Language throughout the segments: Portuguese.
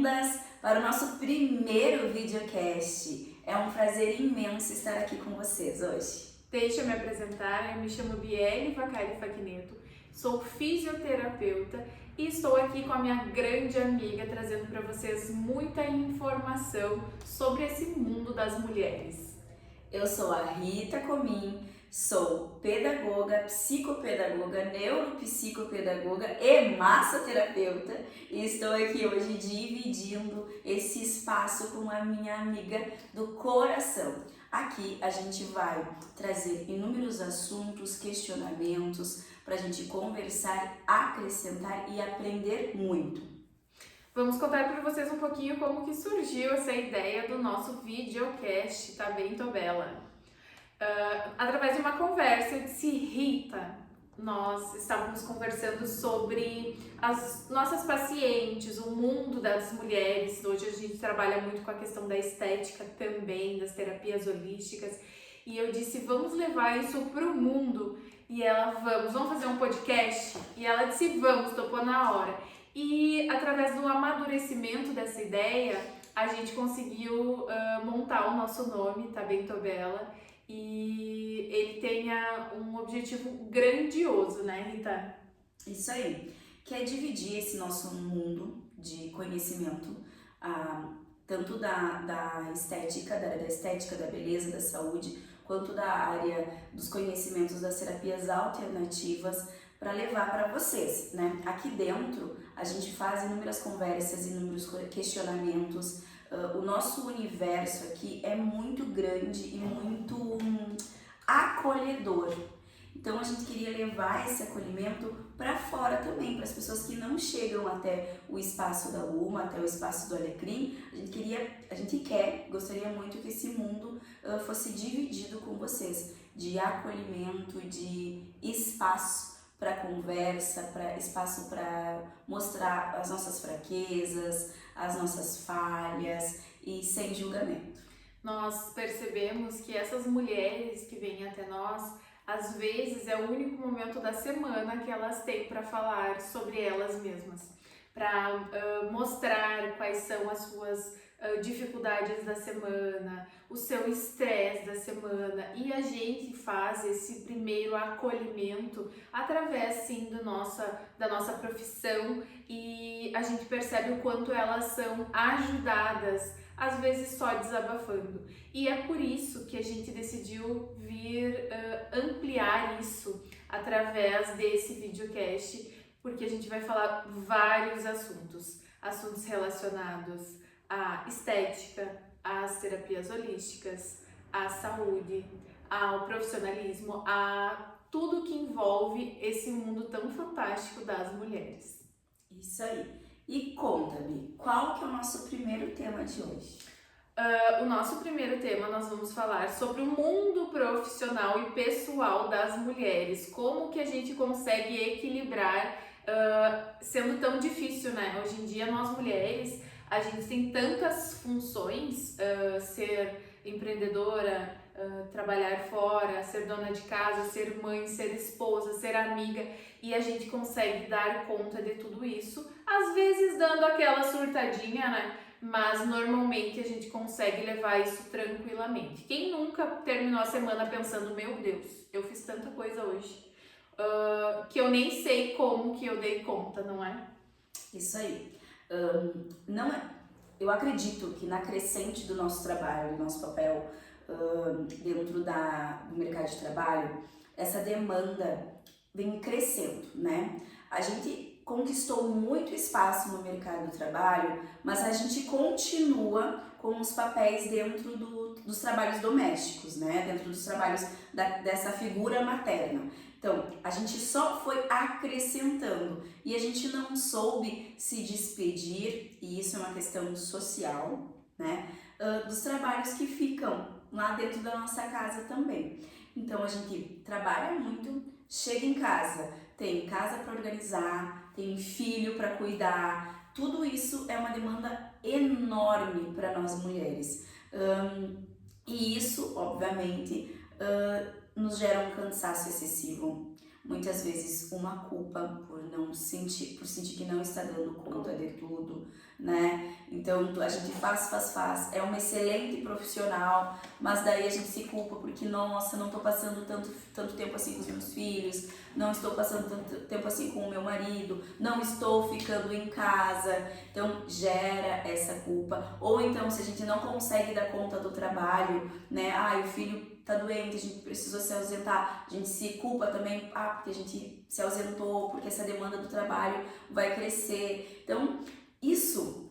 bem-vindas para o nosso primeiro videocast. É um prazer imenso estar aqui com vocês hoje. Deixa eu me apresentar, eu me chamo Biele Vacari Facneto, sou fisioterapeuta e estou aqui com a minha grande amiga trazendo para vocês muita informação sobre esse mundo das mulheres. Eu sou a Rita Comim, sou pedagoga, psicopedagoga, neuropsicopedagoga e massoterapeuta e estou aqui hoje dividindo esse espaço com a minha amiga do coração. Aqui a gente vai trazer inúmeros assuntos, questionamentos para a gente conversar, acrescentar e aprender muito. Vamos contar para vocês um pouquinho como que surgiu essa ideia do nosso videocast, tá bem, Tobela? Através de uma conversa, eu disse, Rita, nós estávamos conversando sobre as nossas pacientes, o mundo das mulheres. Hoje a gente trabalha muito com a questão da estética também, das terapias holísticas. E eu disse, vamos levar isso para o mundo. E ela, vamos fazer um podcast? E ela disse, vamos, topou na hora. E através do amadurecimento dessa ideia, a gente conseguiu montar o nosso nome, tá bem, Tobela? E ele tenha um objetivo grandioso, né, Rita? Isso aí, que é dividir esse nosso mundo de conhecimento, tanto da estética, da área da estética, da beleza, da saúde, quanto da área dos conhecimentos das terapias alternativas, para levar para vocês, né? Aqui dentro a gente faz inúmeras conversas, inúmeros questionamentos. O nosso universo aqui é muito grande e muito acolhedor. Então a gente queria levar esse acolhimento para fora também, para as pessoas que não chegam até o espaço da Luma, até o espaço do Alecrim. Gostaria muito que esse mundo fosse dividido com vocês, de acolhimento, de espaço para conversa, espaço para mostrar as nossas fraquezas, as nossas falhas e sem julgamento. Nós percebemos que essas mulheres que vêm até nós, às vezes é o único momento da semana que elas têm para falar sobre elas mesmas, para mostrar quais são as suas dificuldades da semana, o seu estresse da semana, e a gente faz esse primeiro acolhimento através sim da nossa profissão, e a gente percebe o quanto elas são ajudadas, às vezes só desabafando. E é por isso que a gente decidiu vir ampliar isso através desse videocast, porque a gente vai falar vários assuntos relacionados à estética, às terapias holísticas, à saúde, ao profissionalismo, a tudo que envolve esse mundo tão fantástico das mulheres. Isso aí. E conta-me, qual que é o nosso primeiro tema de hoje? O nosso primeiro tema, nós vamos falar sobre o mundo profissional e pessoal das mulheres. Como que a gente consegue equilibrar, sendo tão difícil, né? Hoje em dia, nós mulheres, a gente tem tantas funções, ser empreendedora, trabalhar fora, ser dona de casa, ser mãe, ser esposa, ser amiga, e a gente consegue dar conta de tudo isso, às vezes dando aquela surtadinha, né? Mas normalmente a gente consegue levar isso tranquilamente. Quem nunca terminou a semana pensando, meu Deus, eu fiz tanta coisa hoje, que eu nem sei como que eu dei conta, não é? Isso aí. Eu acredito que na crescente do nosso trabalho, do nosso papel dentro do mercado de trabalho, essa demanda vem crescendo, né? A gente conquistou muito espaço no mercado do trabalho, mas a gente continua com os papéis dentro dos trabalhos domésticos, né? Dentro dos trabalhos dessa figura materna. Então, a gente só foi acrescentando e a gente não soube se despedir, e isso é uma questão social, né? Dos trabalhos que ficam lá dentro da nossa casa também. Então, a gente trabalha muito, chega em casa, tem casa para organizar, tem filho para cuidar, tudo isso é uma demanda enorme para nós mulheres. E isso, obviamente, nos gera um cansaço excessivo, muitas vezes uma culpa por sentir que não está dando conta de tudo, né? Então a gente faz, é uma excelente profissional, mas daí a gente se culpa porque, nossa, não estou passando tanto tempo assim com os meus filhos, não estou passando tanto tempo assim com o meu marido, não estou ficando em casa, então gera essa culpa. Ou então, se a gente não consegue dar conta do trabalho, né, o filho tá doente, a gente precisou se ausentar, a gente se culpa também, porque a gente se ausentou, porque essa demanda do trabalho vai crescer. Então,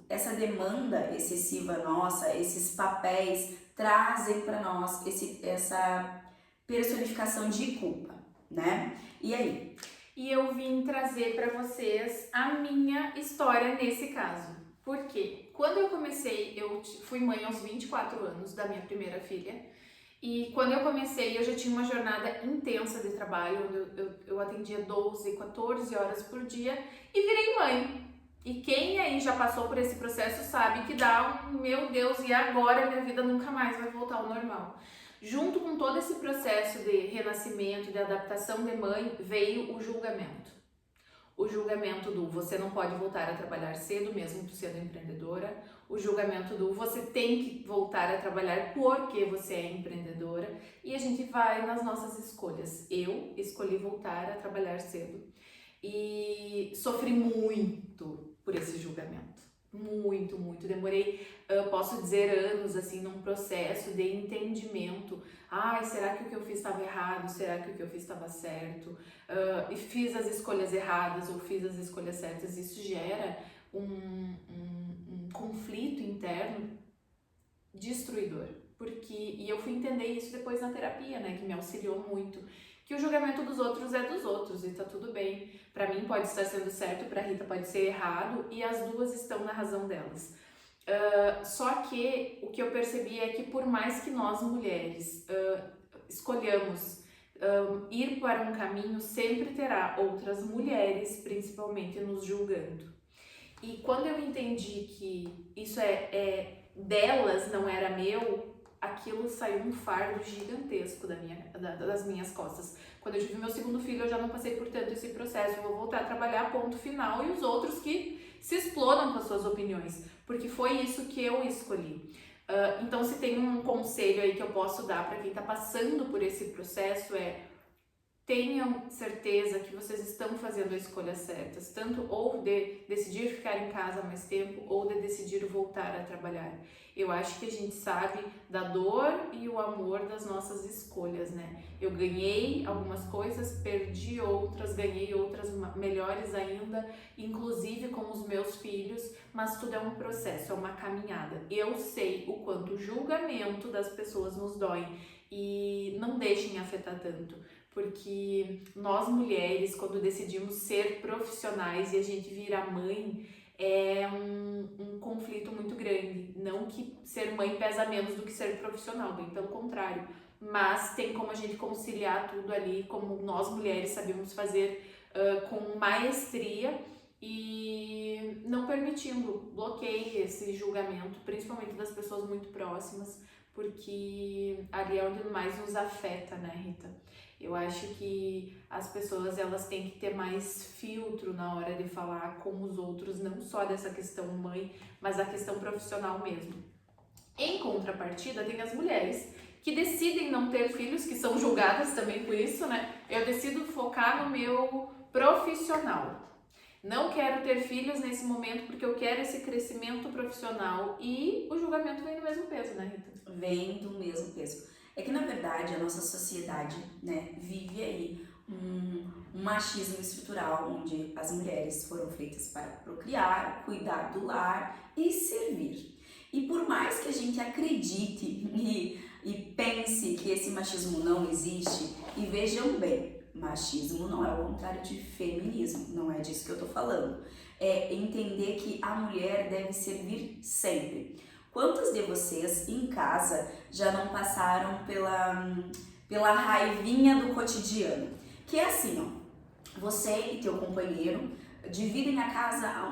essa demanda excessiva nossa, esses papéis trazem para nós essa personificação de culpa, né? E aí? E eu vim trazer para vocês a minha história nesse caso. Por quê? Quando eu comecei, eu fui mãe aos 24 anos da minha primeira filha. E quando eu comecei, eu já tinha uma jornada intensa de trabalho, onde eu atendia 12, 14 horas por dia e virei mãe. E quem aí já passou por esse processo sabe que dá meu Deus, e agora minha vida nunca mais vai voltar ao normal. Junto com todo esse processo de renascimento, de adaptação de mãe, veio o julgamento. O julgamento do você não pode voltar a trabalhar cedo, mesmo tu sendo empreendedora. O julgamento do você tem que voltar a trabalhar porque você é empreendedora. E a gente vai nas nossas escolhas. Eu escolhi voltar a trabalhar cedo e sofri muito por esse julgamento. Muito, muito. Demorei, posso dizer, anos assim num processo de entendimento. Será que o que eu fiz estava errado? Será que o que eu fiz estava certo? E fiz as escolhas erradas ou fiz as escolhas certas? Isso gera um conflito interno destruidor. E eu fui entender isso depois na terapia, né? Que me auxiliou muito. Que o julgamento dos outros é dos outros e tá tudo bem. Para mim pode estar sendo certo, para Rita pode ser errado e as duas estão na razão delas. Só que o que eu percebi é que por mais que nós mulheres escolhamos ir para um caminho, sempre terá outras mulheres, principalmente, nos julgando. E quando eu entendi que isso é delas, não era meu, aquilo saiu um fardo gigantesco das minhas costas. Quando eu tive meu segundo filho, eu já não passei por tanto esse processo. Eu vou voltar a trabalhar, ponto final, e os outros que se explodam com as suas opiniões, porque foi isso que eu escolhi. Então, se tem um conselho aí que eu posso dar para quem está passando por esse processo tenham certeza que vocês estão fazendo as escolhas certas, tanto ou de decidir ficar em casa mais tempo ou de decidir voltar a trabalhar. Eu acho que a gente sabe da dor e o amor das nossas escolhas, né? Eu ganhei algumas coisas, perdi outras, ganhei outras melhores ainda, inclusive com os meus filhos, mas tudo é um processo, é uma caminhada. Eu sei o quanto o julgamento das pessoas nos dói e não deixem afetar tanto. Porque nós mulheres, quando decidimos ser profissionais e a gente vira mãe, é um conflito muito grande. Não que ser mãe pesa menos do que ser profissional, bem pelo contrário. Mas tem como a gente conciliar tudo ali, como nós mulheres sabemos fazer com maestria e não permitindo bloqueio esse julgamento, principalmente das pessoas muito próximas, porque ali é onde mais nos afeta, né, Rita? Eu acho que as pessoas elas têm que ter mais filtro na hora de falar com os outros, não só dessa questão mãe, mas a questão profissional mesmo. Em contrapartida, tem as mulheres que decidem não ter filhos, que são julgadas também por isso, né? Eu decido focar no meu profissional. Não quero ter filhos nesse momento porque eu quero esse crescimento profissional e o julgamento vem do mesmo peso, né, Rita? Vem do mesmo peso. É que, na verdade, a nossa sociedade, né, vive aí um machismo estrutural, onde as mulheres foram feitas para procriar, cuidar do lar e servir. E por mais que a gente acredite e pense que esse machismo não existe, e vejam bem, machismo não é o contrário de feminismo, não é disso que eu tô falando. É entender que a mulher deve servir sempre. Quantas de vocês em casa já não passaram pela raivinha do cotidiano? Que é assim, ó, você e teu companheiro dividem a casa há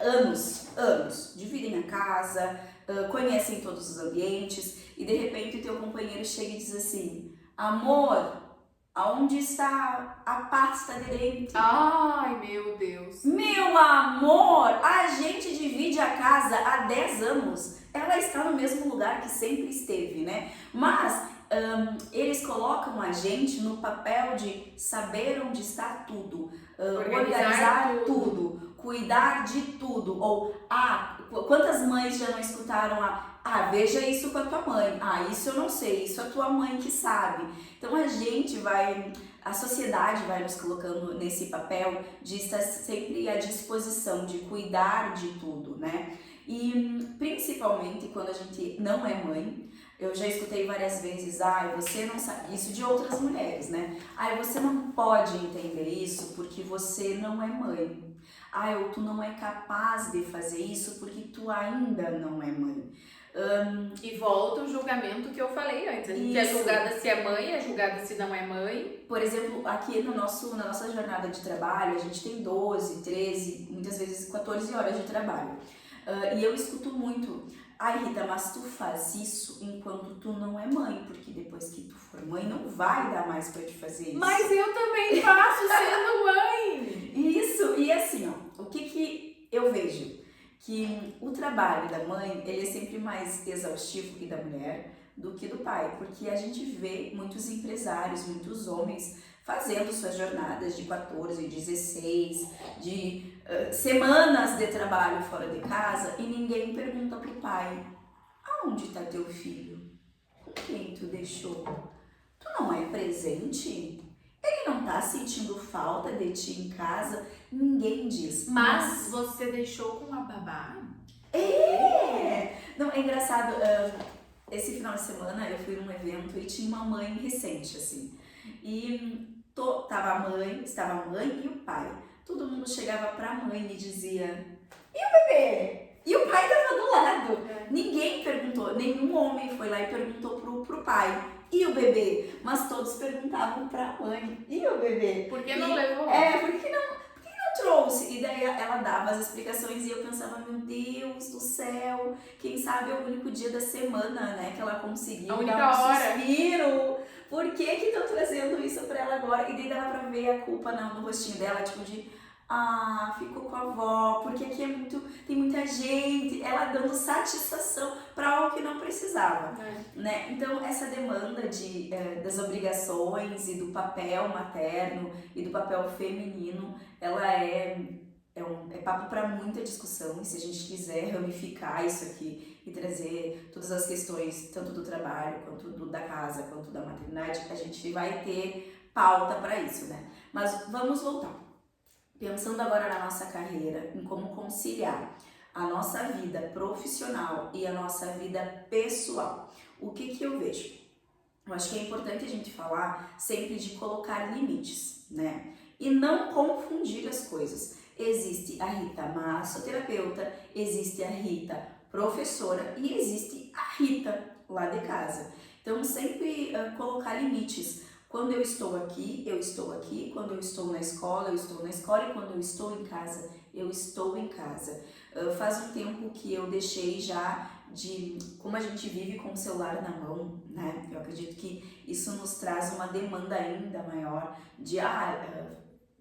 anos, dividem a casa, conhecem todos os ambientes e de repente teu companheiro chega e diz assim: amor, Aonde está a pasta de dente? Ai, meu Deus. Meu amor, a gente divide a casa há 10 anos. Ela está no mesmo lugar que sempre esteve, né? Mas eles colocam a gente no papel de saber onde está tudo, organizar tudo, cuidar de tudo. Ou, quantas mães já não escutaram veja isso com a tua mãe. Isso eu não sei, isso é a tua mãe que sabe. Então a sociedade vai nos colocando nesse papel de estar sempre à disposição, de cuidar de tudo, né? E principalmente quando a gente não é mãe, eu já escutei várias vezes, você não sabe, isso de outras mulheres, né? Você não pode entender isso porque você não é mãe. Ou tu não é capaz de fazer isso porque tu ainda não é mãe. E volta o julgamento que eu falei antes. A gente é julgada se é mãe, é julgada se não é mãe. Por exemplo, aqui na nossa jornada de trabalho, a gente tem 12, 13, muitas vezes 14 horas de trabalho. E eu escuto muito, Rita, mas tu faz isso enquanto tu não é mãe, porque depois que tu for mãe não vai dar mais pra te fazer isso. Mas eu também faço sendo mãe! Isso, e assim, o que eu vejo? Que o trabalho da mãe, ele é sempre mais exaustivo, e da mulher, do que do pai, porque a gente vê muitos empresários, muitos homens fazendo suas jornadas de 14, 16, de semanas de trabalho fora de casa e ninguém pergunta pro pai, aonde está teu filho? Com quem tu deixou? Tu não é presente? Ele não tá sentindo falta de ti em casa? Ninguém diz. Mas você deixou com a babá? Não, é engraçado, esse final de semana eu fui num evento e tinha uma mãe recente, assim. E estava a mãe e o pai. Todo mundo chegava pra mãe e dizia, e o bebê? E o pai tava do lado. Ninguém perguntou, nenhum homem foi lá e perguntou pro pai, e o bebê? Mas todos perguntavam pra mãe, e o bebê? Por que não levou? Por que não trouxe? E daí ela dava as explicações e eu pensava, meu Deus do céu, quem sabe é o único dia da semana, né, que ela conseguiu dar um suspiro. Por que estão trazendo isso pra ela agora? E daí dava pra ver a culpa no rostinho dela, tipo de, ficou com a avó, porque aqui tem muita gente, ela dando satisfação para algo que não precisava, né? Então essa demanda das obrigações e do papel materno e do papel feminino, ela é papo para muita discussão, e se a gente quiser ramificar isso aqui e trazer todas as questões, tanto do trabalho, quanto da casa, quanto da maternidade, a gente vai ter pauta para isso, né? Mas vamos voltar. Pensando agora na nossa carreira, em como conciliar a nossa vida profissional e a nossa vida pessoal, o que eu vejo? Eu acho que é importante a gente falar sempre de colocar limites, né? E não confundir as coisas. Existe a Rita massoterapeuta, existe a Rita professora e existe a Rita lá de casa. Então, sempre colocar limites. Quando eu estou aqui, eu estou aqui. Quando eu estou na escola, eu estou na escola. E quando eu estou em casa, eu estou em casa. Faz um tempo que eu deixei já como a gente vive com o celular na mão, né? Eu acredito que isso nos traz uma demanda ainda maior de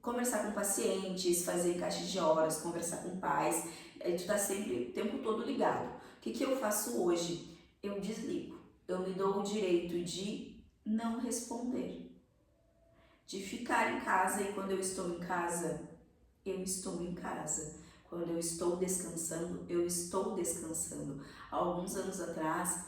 conversar com pacientes, fazer caixas de horas, conversar com pais. Tu tá sempre o tempo todo ligado. O que eu faço hoje? Eu desligo. Eu me dou o direito de não responder, de ficar em casa, e quando eu estou em casa, eu estou em casa. Quando eu estou descansando, eu estou descansando. Há alguns anos atrás,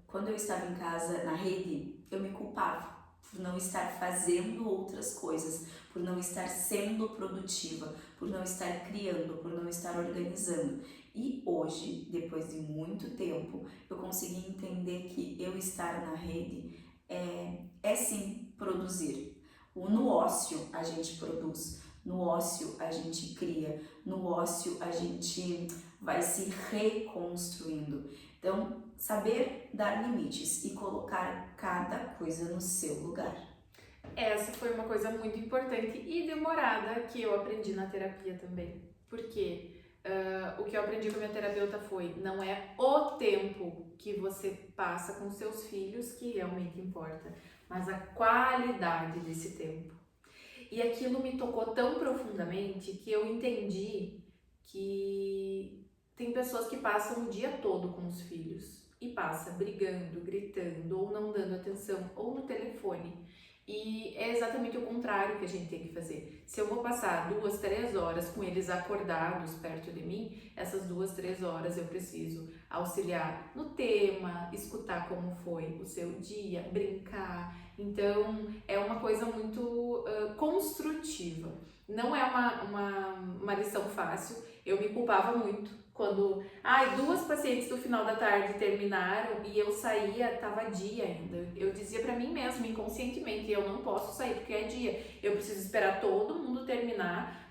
quando eu estava em casa na rede, eu me culpava por não estar fazendo outras coisas, por não estar sendo produtiva, por não estar criando, por não estar organizando. E hoje, depois de muito tempo, eu consegui entender que eu estar na rede é sim produzir. No ócio a gente produz, no ócio a gente cria, no ócio a gente vai se reconstruindo. Então, saber dar limites e colocar cada coisa no seu lugar. Essa foi uma coisa muito importante e demorada que eu aprendi na terapia também. Porque o que eu aprendi com a minha terapeuta foi: não é o tempo que você passa com seus filhos que realmente importa, mas a qualidade desse tempo. E aquilo me tocou tão profundamente que eu entendi que tem pessoas que passam o dia todo com os filhos e passa brigando, gritando, ou não dando atenção, ou no telefone. E é exatamente o contrário que a gente tem que fazer. Se eu vou passar 2, 3 horas com eles acordados perto de mim, essas 2, 3 horas eu preciso auxiliar no tema, escutar como foi o seu dia, brincar. Então é uma coisa muito construtiva. Não é uma lição fácil. Eu me culpava muito quando 2 pacientes do final da tarde terminaram e eu saía, tava dia ainda. Eu dizia pra mim mesma, inconscientemente, eu não posso sair porque é dia. Eu preciso esperar todo mundo terminar,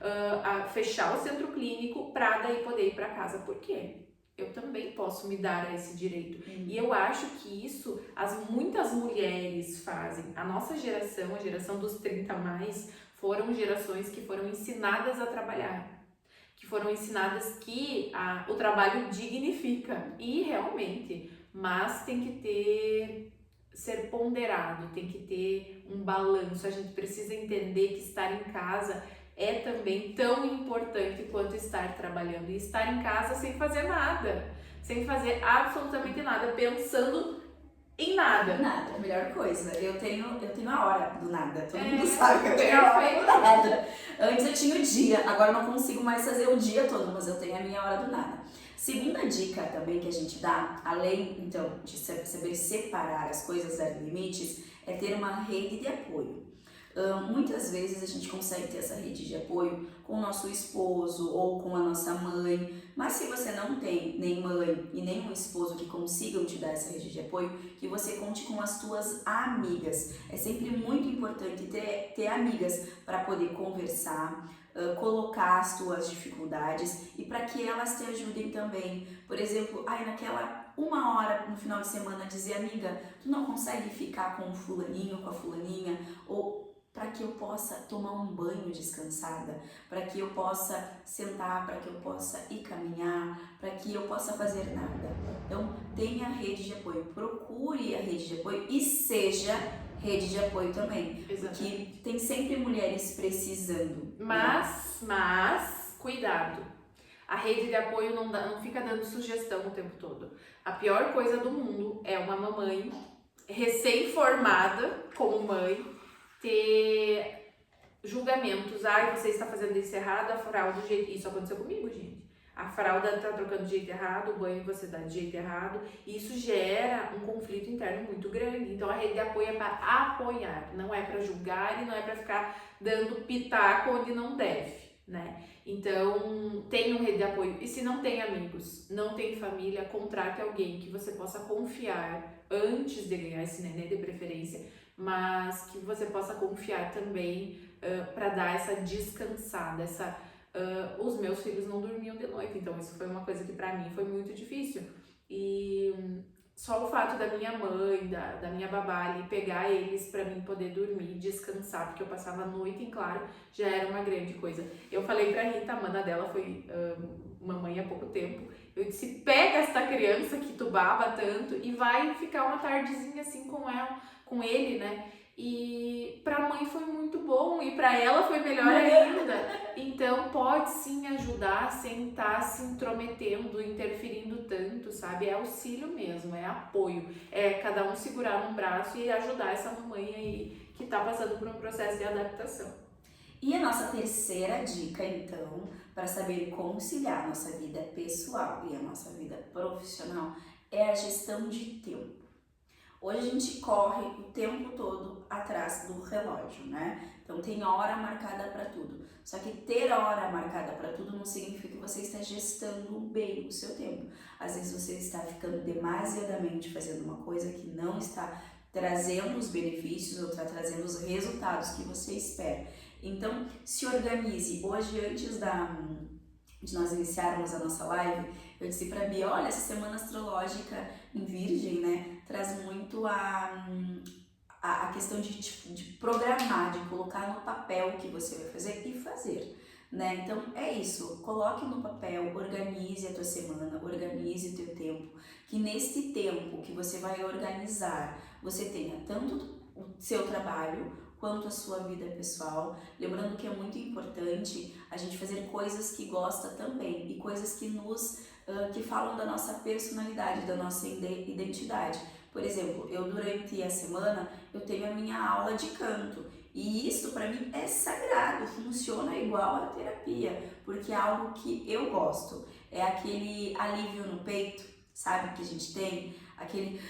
fechar o centro clínico pra daí poder ir pra casa. Por quê? Eu também posso me dar a esse direito. E eu acho que isso muitas mulheres fazem. A nossa geração, a geração dos 30 mais, foram gerações que foram ensinadas a trabalhar, que foram ensinadas que o trabalho dignifica, e realmente, mas tem que ser ponderado, tem que ter um balanço. A gente precisa entender que estar em casa é também tão importante quanto estar trabalhando, e estar em casa sem fazer nada, sem fazer absolutamente nada, pensando em nada. Nada, a melhor coisa. Eu tenho a hora do nada. Todo mundo É, sabe que eu tenho a hora perfeito. do nada. Antes eu tinha o dia, agora eu não consigo mais fazer o dia todo, mas eu tenho a minha hora do nada. Segunda dica também que a gente dá, além então de saber separar as coisas, dar limites, é ter uma rede de apoio. Muitas vezes a gente consegue ter essa rede de apoio com o nosso esposo ou com a nossa mãe, mas se você não tem nem mãe e nem um esposo que consigam te dar essa rede de apoio, que você conte com as tuas amigas. É sempre muito importante ter amigas para poder conversar, colocar as tuas dificuldades e para que elas te ajudem também. Por exemplo, naquela 1 hora no final de semana dizer, amiga, tu não consegue ficar com o fulaninho, com a fulaninha, ou para que eu possa tomar um banho descansada, para que eu possa sentar, para que eu possa ir caminhar, para que eu possa fazer nada. Então, tenha rede de apoio, procure a rede de apoio e seja rede de apoio também. Exatamente. Porque tem sempre mulheres precisando. Mas, cuidado. A rede de apoio não fica dando sugestão o tempo todo. A pior coisa do mundo é uma mamãe recém-formada como mãe ter julgamentos. Você está fazendo isso errado, a fralda do jeito... Isso aconteceu comigo, gente. A fralda tá trocando de jeito errado, o banho você dá de jeito errado, e isso gera um conflito interno muito grande. Então a rede de apoio é para apoiar, não é para julgar e não é para ficar dando pitaco onde não deve, né? Então tenha uma rede de apoio. E se não tem amigos, não tem família, contrate alguém que você possa confiar antes de ganhar esse neném, de preferência, mas que você possa confiar também para dar essa descansada, os meus filhos não dormiam de noite, então isso foi uma coisa que para mim foi muito difícil. E só o fato da minha mãe, da minha babá ali, pegar eles para mim poder dormir, descansar, porque eu passava a noite em claro, já era uma grande coisa. Eu falei pra Rita, a mana dela foi mamãe há pouco tempo, eu disse, pega esta criança que tu baba tanto e vai ficar uma tardezinha assim com ele, né? E pra mãe foi muito bom e pra ela foi melhor ainda. Então pode sim ajudar sem estar se intrometendo, interferindo tanto, sabe? É auxílio mesmo, é apoio. É cada um segurar num braço e ajudar essa mamãe aí que tá passando por um processo de adaptação. E a nossa terceira dica, então, para saber conciliar a nossa vida pessoal e a nossa vida profissional é a gestão de tempo. Hoje a gente corre o tempo todo atrás do relógio, né? Então tem hora marcada para tudo. Só que ter hora marcada para tudo não significa que você está gestando bem o seu tempo. Às vezes você está ficando demasiadamente fazendo uma coisa que não está trazendo os benefícios ou está trazendo os resultados que você espera. Então se organize. Hoje, antes de nós iniciarmos a nossa live, eu disse pra Bia, olha, essa semana astrológica em Virgem, né, traz muito a questão de programar, de colocar no papel o que você vai fazer e fazer, né? Então é isso, coloque no papel, organize a tua semana, organize o teu tempo, que neste tempo que você vai organizar, você tenha tanto o seu trabalho quanto a sua vida pessoal. Lembrando que é muito importante a gente fazer coisas que gosta também e coisas que que falam da nossa personalidade, da nossa identidade. Por exemplo, eu durante a semana eu tenho a minha aula de canto e isso para mim é sagrado, funciona igual a terapia, porque é algo que eu gosto, é aquele alívio no peito, sabe, que a gente tem, aquele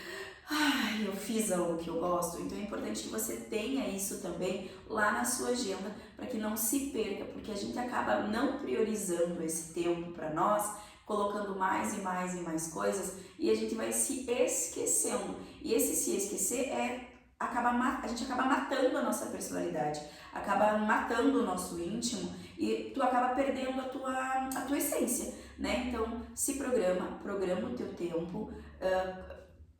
ai, eu fiz algo que eu gosto. Então é importante que você tenha isso também lá na sua agenda para que não se perca, porque a gente acaba não priorizando esse tempo para nós, colocando mais e mais e mais coisas e a gente vai se esquecendo. E esse se esquecer a gente acaba matando a nossa personalidade, acaba matando o nosso íntimo e tu acaba perdendo a tua essência, né? Então se programa o teu tempo,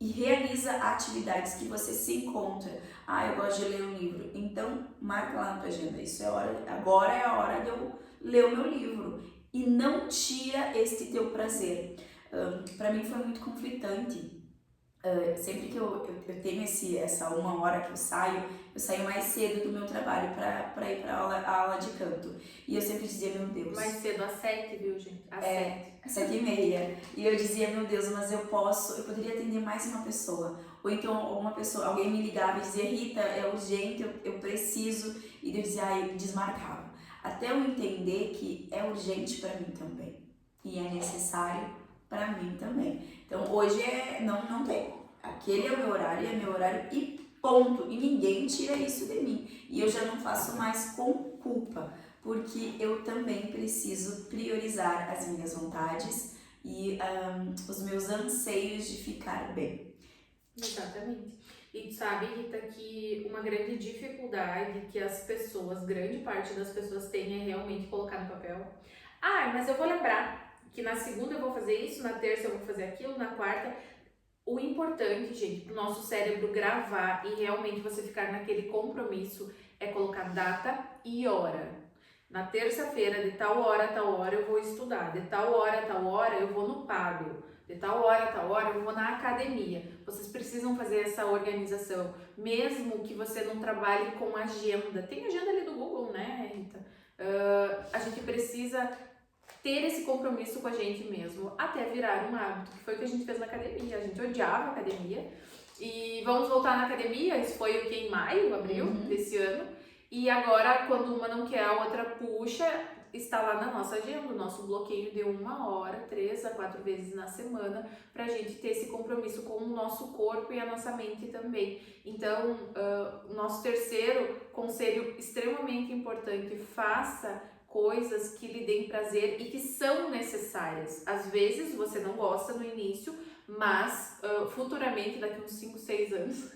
e realiza atividades que você se encontra. Ah, eu gosto de ler um livro. Então, marca lá na tua agenda. Agora é a hora de eu ler o meu livro. E não tira este teu prazer. Para mim foi muito conflitante. Sempre que eu tenho essa 1 hora que eu saio mais cedo do meu trabalho para ir para a aula de canto. E eu sempre dizia, meu Deus. Mais cedo, às 7, viu, gente? Às 7. 7h30. E eu dizia, meu Deus, mas eu poderia atender mais uma pessoa. Ou então alguém me ligava e dizia, Rita, é urgente, eu preciso. E eu dizia, desmarcava. Até eu entender que é urgente para mim também. E é necessário para mim também. Então hoje não tem. Aquele é o meu horário, é meu horário e ponto. E ninguém tira isso de mim. E eu já não faço mais com culpa, porque eu também preciso priorizar as minhas vontades e os meus anseios de ficar bem. Exatamente. E sabe, Rita, que uma grande dificuldade que grande parte das pessoas tem é realmente colocar no papel. Ah, mas eu vou lembrar que na segunda eu vou fazer isso, na terça eu vou fazer aquilo, na quarta. O importante, gente, pro nosso cérebro gravar e realmente você ficar naquele compromisso é colocar data e hora. Na terça-feira, de tal hora a tal hora eu vou estudar, de tal hora a tal hora eu vou no Paddle, de tal hora a tal hora eu vou na academia. Vocês precisam fazer essa organização, mesmo que você não trabalhe com agenda. Tem agenda ali do Google, né, Rita? A gente precisa ter esse compromisso com a gente mesmo, até virar um hábito, que foi o que a gente fez na academia. A gente odiava a academia e vamos voltar na academia, isso foi o que em maio, abril desse ano. E agora, quando uma não quer, a outra puxa, está lá na nossa agenda, o nosso bloqueio de 1 hora, 3 a 4 vezes na semana, pra gente ter esse compromisso com o nosso corpo e a nossa mente também. Então, o nosso terceiro conselho extremamente importante, faça coisas que lhe deem prazer e que são necessárias. Às vezes você não gosta no início, mas futuramente, daqui uns 5, 6 anos.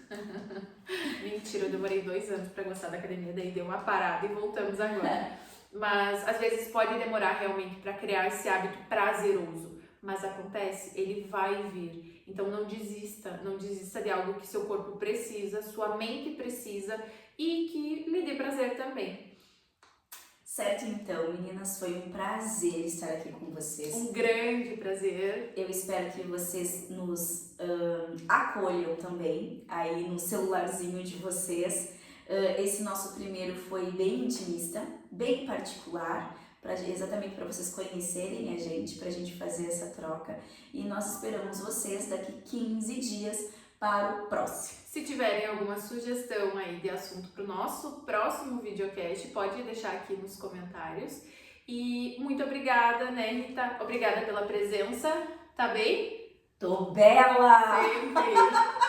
Mentira, eu demorei 2 anos para gostar da academia, daí deu uma parada e voltamos agora. Mas às vezes pode demorar realmente para criar esse hábito prazeroso. Mas acontece, ele vai vir. Então não desista de algo que seu corpo precisa, sua mente precisa e que lhe dê prazer também. Certo, então, meninas, foi um prazer estar aqui com vocês. Um grande prazer. Eu espero que vocês nos acolham também, aí no celularzinho de vocês. Esse nosso primeiro foi bem intimista, bem particular, exatamente para vocês conhecerem a gente, para a gente fazer essa troca. E nós esperamos vocês daqui 15 dias para o próximo. Se tiverem alguma sugestão aí de assunto para o nosso próximo videocast, pode deixar aqui nos comentários. E muito obrigada, né, Rita? Obrigada pela presença. Tá bem? Tô bela! Sempre!